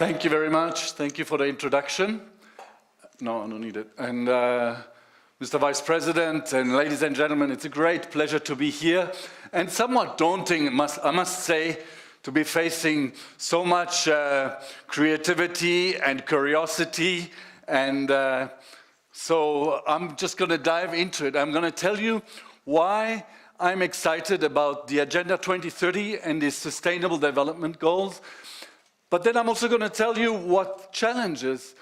Thank you very much. Thank you for the introduction. No, I don't need it. And Mr. Vice President and ladies and gentlemen, it's a great pleasure to be here. And somewhat daunting, I must say, to be facing so much creativity and curiosity. And so I'm just going to dive into it. I'm going to tell you why I'm excited about the Agenda 2030 and the Sustainable Development Goals. But then I'm also going to tell you what challenges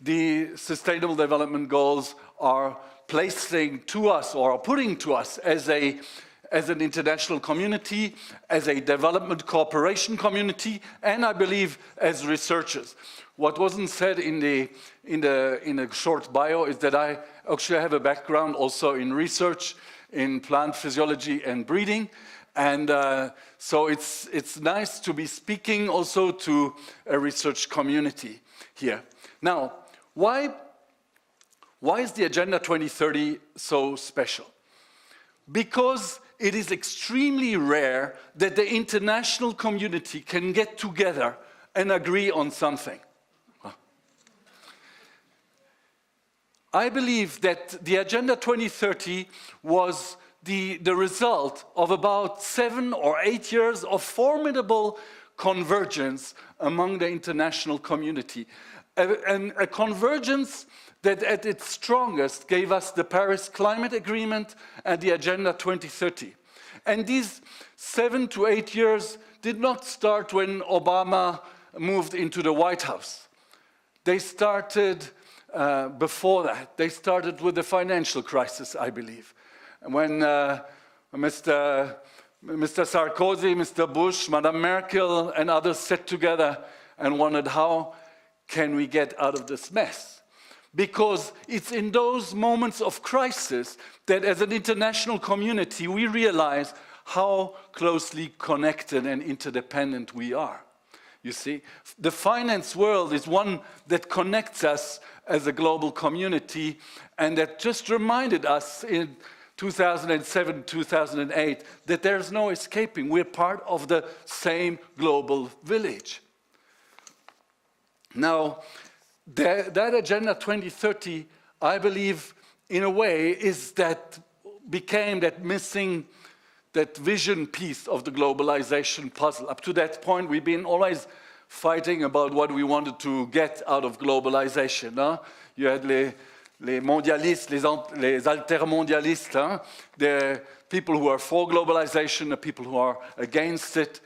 the Sustainable Development Goals are placing to us or are putting to us as an international community, as a development cooperation community, and I believe as researchers. What wasn't said in a short bio is that I actually have a background also in research in plant physiology and breeding. And so it's nice to be speaking also to a research community here. Now, why is the Agenda 2030 so special? Because it is extremely rare that the international community can get together and agree on something. I believe that the Agenda 2030 was the result of about 7 or 8 years of formidable convergence among the international community. And a convergence that at its strongest gave us the Paris Climate Agreement and the Agenda 2030. And these 7 to 8 years did not start when Obama moved into the White House. They started before that. They started with the financial crisis, I believe. When Mr. Sarkozy, Mr. Bush, Madame Merkel and others sat together and wondered how can we get out of this mess? Because it's in those moments of crisis that as an international community we realize how closely connected and interdependent we are. You see, the finance world is one that connects us as a global community and that just reminded us in 2007, 2008, that there's no escaping. We're part of the same global village. Now, that Agenda 2030, I believe, in a way, became that missing, that vision piece of the globalization puzzle. Up to that point, we've been always fighting about what we wanted to get out of globalization. Huh? You had les mondialistes, les altermondialistes, hein? The people who are for globalization, the people who are against it.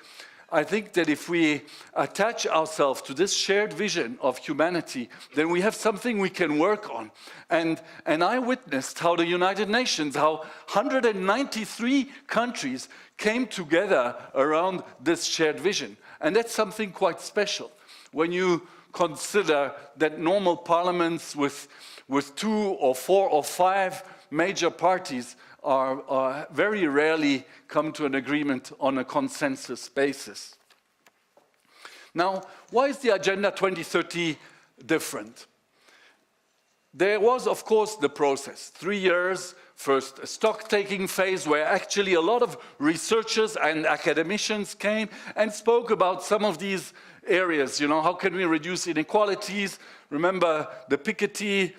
I think that if we attach ourselves to this shared vision of humanity, then we have something we can work on. And I witnessed how the United Nations, how 193 countries came together around this shared vision. And that's something quite special. When you consider that normal parliaments with 2 or 4 or 5 major parties are very rarely come to an agreement on a consensus basis. Now, why is the Agenda 2030 different? There was, of course, the process. 3 years, first a stock-taking phase where actually a lot of researchers and academicians came and spoke about some of these areas. You know, how can we reduce inequalities? Remember the Piketty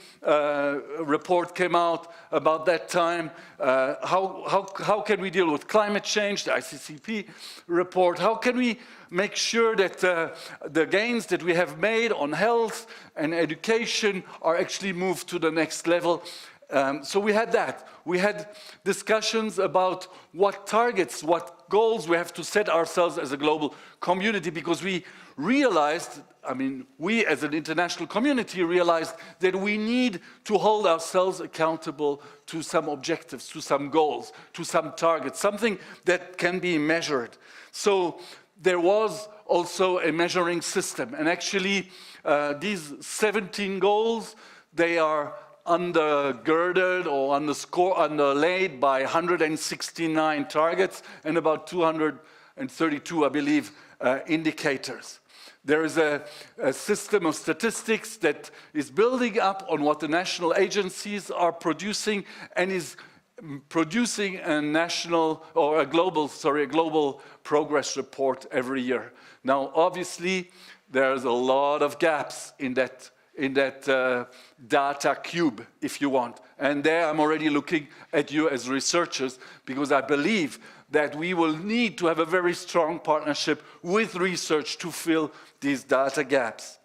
report came out about that time. How can we deal with climate change? The ICCP report. How can we make sure that the gains that we have made on health and education are actually moved to the next level? So we had that. We had discussions about what targets, what goals we have to set ourselves as a global community, because we realized, I mean, we as an international community realized that we need to hold ourselves accountable to some objectives, to some goals, to some targets, something that can be measured. So there was also a measuring system. And actually, these 17 goals, they are undergirded or underlaid by 169 targets and about 232, I believe, indicators. There is a system of statistics that is building up on what the national agencies are producing and is producing a global progress report every year. Now, obviously, there's a lot of gaps in that data cube, if you want. And there I'm already looking at you as researchers, because I believe that we will need to have a very strong partnership with research to fill these data gaps.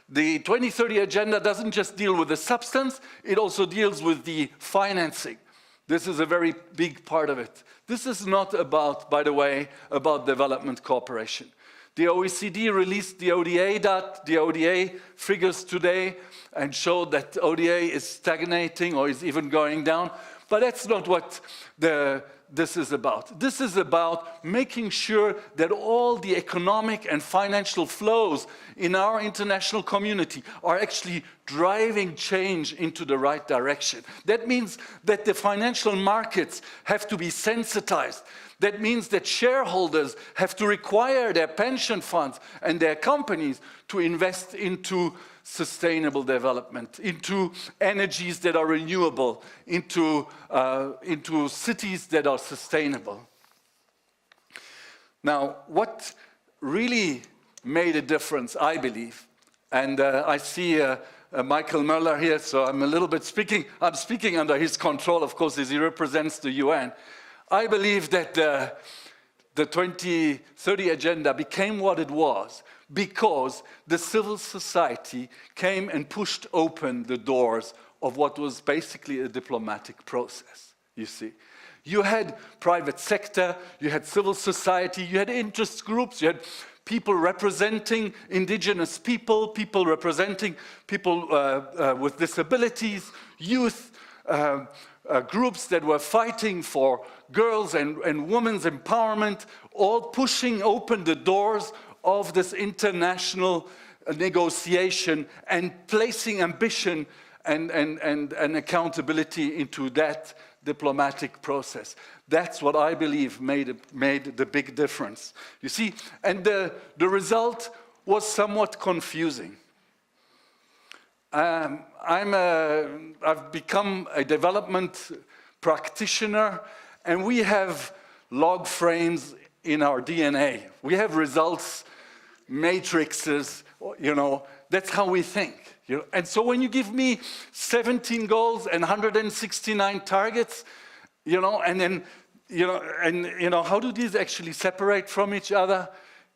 The 2030 agenda doesn't just deal with the substance, it also deals with the financing. This is a very big part of it. This is not about, by the way, about development cooperation. The OECD released the ODA figures today and showed that ODA is stagnating or is even going down. But that's not what this is about. This is about making sure that all the economic and financial flows in our international community are actually driving change into the right direction. That means that the financial markets have to be sensitized. That means that shareholders have to require their pension funds and their companies to invest into sustainable development, into energies that are renewable, into cities that are sustainable. Now, what really made a difference, I believe, and I see Michael Möller here, so I'm a little bit I'm speaking under his control, of course, as he represents the UN. I believe that the 2030 agenda became what it was because the civil society came and pushed open the doors of what was basically a diplomatic process, you see. You had private sector, you had civil society, you had interest groups, you had people representing indigenous people, people representing people with disabilities, youth, groups that were fighting for girls and women's empowerment, all pushing open the doors of this international negotiation and placing ambition and accountability into that diplomatic process. That's what I believe made the big difference. You see, and the result was somewhat confusing. I've become a development practitioner, and we have log frames in our DNA. We have results, matrices, you know, that's how we think. You know? And so when you give me 17 goals and 169 targets, you know, and then, how do these actually separate from each other?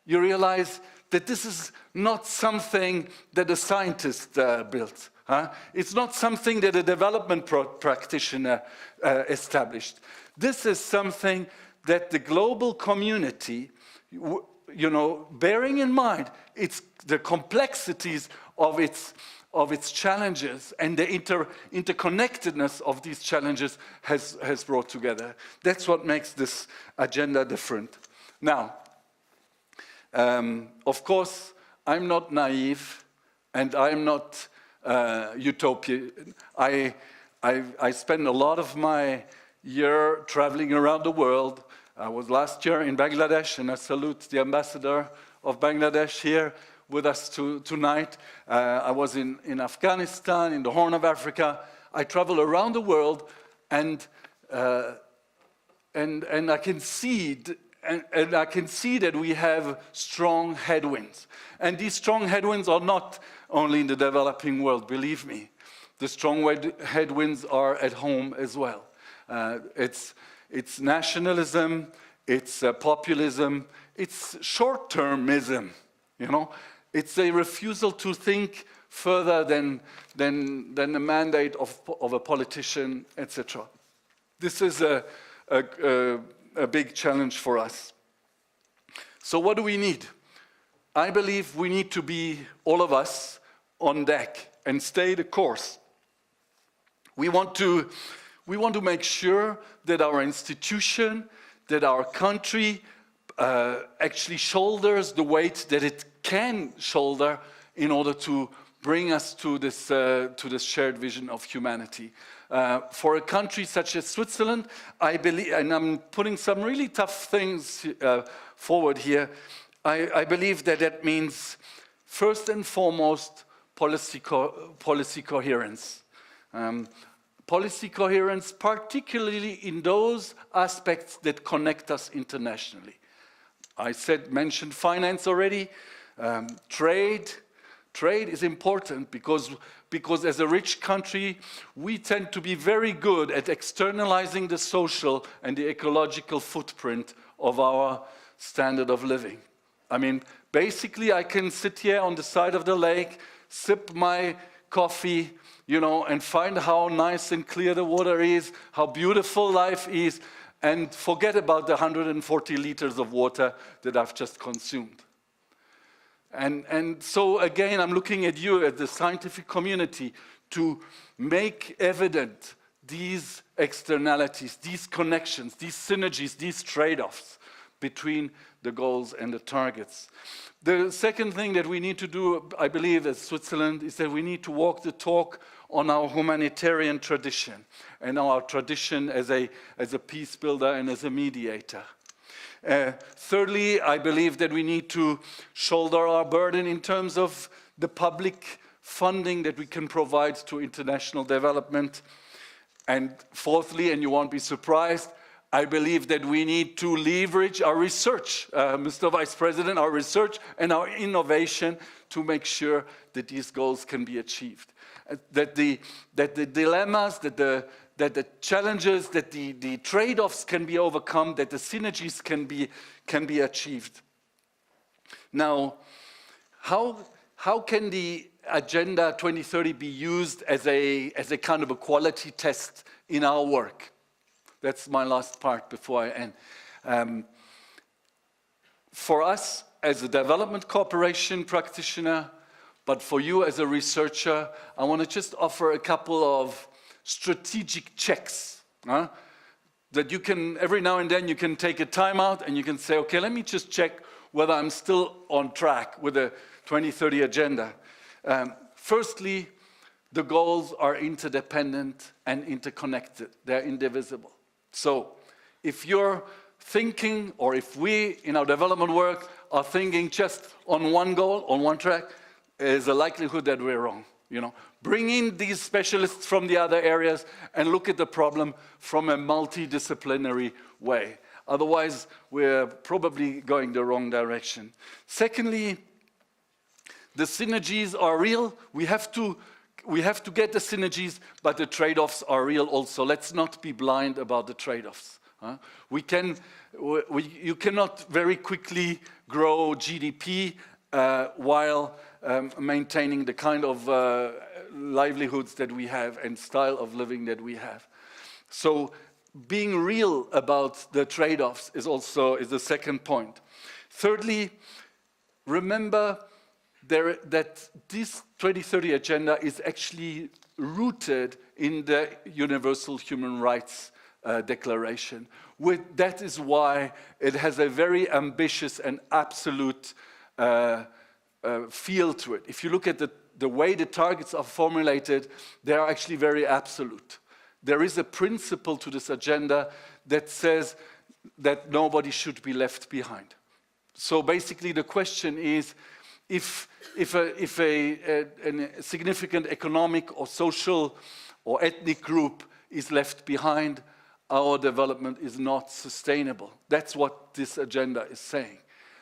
You realize that this is not something that a scientist built. It's not something that a development practitioner established. This is something that the global community, bearing in mind the complexities of its challenges and the interconnectedness of these challenges has brought together. That's what makes this agenda different. Now, of course, I'm not naive, and I'm not utopian. I spend a lot of my year traveling around the world. I was last year in Bangladesh, and I salute the ambassador of Bangladesh here with us tonight. I was in Afghanistan, in the Horn of Africa. I travel around the world, and I can see and I can see that we have strong headwinds. And these strong headwinds are not only in the developing world, believe me. The strong headwinds are at home as well. It's nationalism, it's populism, it's short-termism, you know. It's a refusal to think further than the mandate of a politician, etc. This is a big challenge for us. So what do we need? I believe we need to be, all of us, on deck and stay the course. We want to make sure that our institution, that our country actually shoulders the weight that it can shoulder in order to bring us to this shared vision of humanity. For a country such as Switzerland, I believe, and I'm putting some really tough things forward here, I believe that means, first and foremost, policy coherence. Policy coherence, particularly in those aspects that connect us internationally. I mentioned finance already. Trade is important because as a rich country, we tend to be very good at externalizing the social and the ecological footprint of our standard of living. I mean, basically, I can sit here on the side of the lake, sip my coffee, you know, and find how nice and clear the water is, how beautiful life is, and forget about the 140 liters of water that I've just consumed. And so again, I'm looking at you, at the scientific community, to make evident these externalities, these connections, these synergies, these trade-offs between the goals and the targets. The second thing that we need to do, I believe, as Switzerland, is that we need to walk the talk on our humanitarian tradition and our tradition as a peace builder and as a mediator. Thirdly, I believe that we need to shoulder our burden in terms of the public funding that we can provide to international development. And fourthly, and you won't be surprised, I believe that we need to leverage our research, Mr. Vice President, our research and our innovation to make sure that these goals can be achieved. That the dilemmas, that the challenges, that the trade-offs can be overcome, that the synergies can be achieved. Now, how can the Agenda 2030 be used as a kind of a quality test in our work? That's my last part before I end. For us as a development cooperation practitioner, but for you as a researcher, I want to just offer a couple of strategic checks that you can, every now and then you can take a time out and you can say, okay, let me just check whether I'm still on track with the 2030 agenda. Firstly, the goals are interdependent and interconnected. They're indivisible. So if you're thinking, or if we in our development work are thinking just on one goal, on one track, there's a likelihood that we're wrong. You know, bring in these specialists from the other areas and look at the problem from a multidisciplinary way. Otherwise, we're probably going the wrong direction. Secondly, the synergies are real. We have to get the synergies, but the trade-offs are real also. Let's not be blind about the trade-offs. You cannot very quickly grow GDP while maintaining the kind of livelihoods that we have and style of living that we have. So being real about the trade-offs is the second point. Thirdly, remember that this 2030 agenda is actually rooted in the Universal Human Rights Declaration. That is why it has a very ambitious and absolute feel to it. If you look at the way the targets are formulated, they are actually very absolute. There is a principle to this agenda that says that nobody should be left behind. So basically the question is, if a significant economic or social or ethnic group is left behind, our development is not sustainable. That's what this agenda is saying.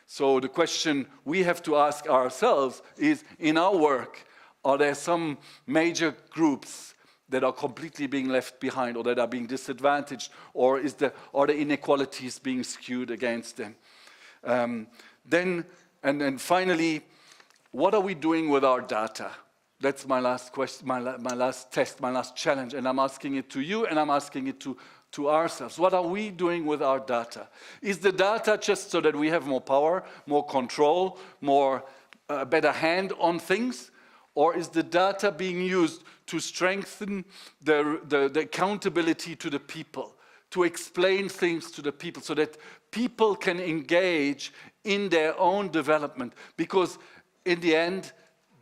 So the question we have to ask ourselves is, in our work, are there some major groups that are completely being left behind or that are being disadvantaged, or are the inequalities being skewed against them? Then finally, what are we doing with our data? That's my last question, my last test, my last challenge, and I'm asking it to you and I'm asking it to ourselves. What are we doing with our data? Is the data just so that we have more power, more control, more better hand on things? Or is the data being used to strengthen the accountability to the people, to explain things to the people so that people can engage in their own development? Because in the end,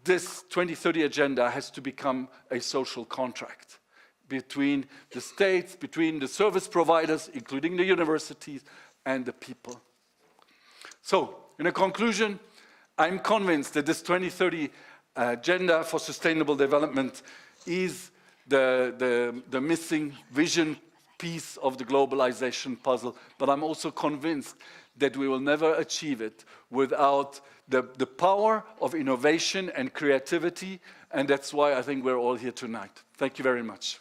this 2030 agenda has to become a social contract between the states, between the service providers, including the universities, and the people. So, in a conclusion, I'm convinced that this 2030 agenda for sustainable development is the missing vision piece of the globalization puzzle, but I'm also convinced that we will never achieve it without the power of innovation and creativity, and that's why I think we're all here tonight. Thank you very much.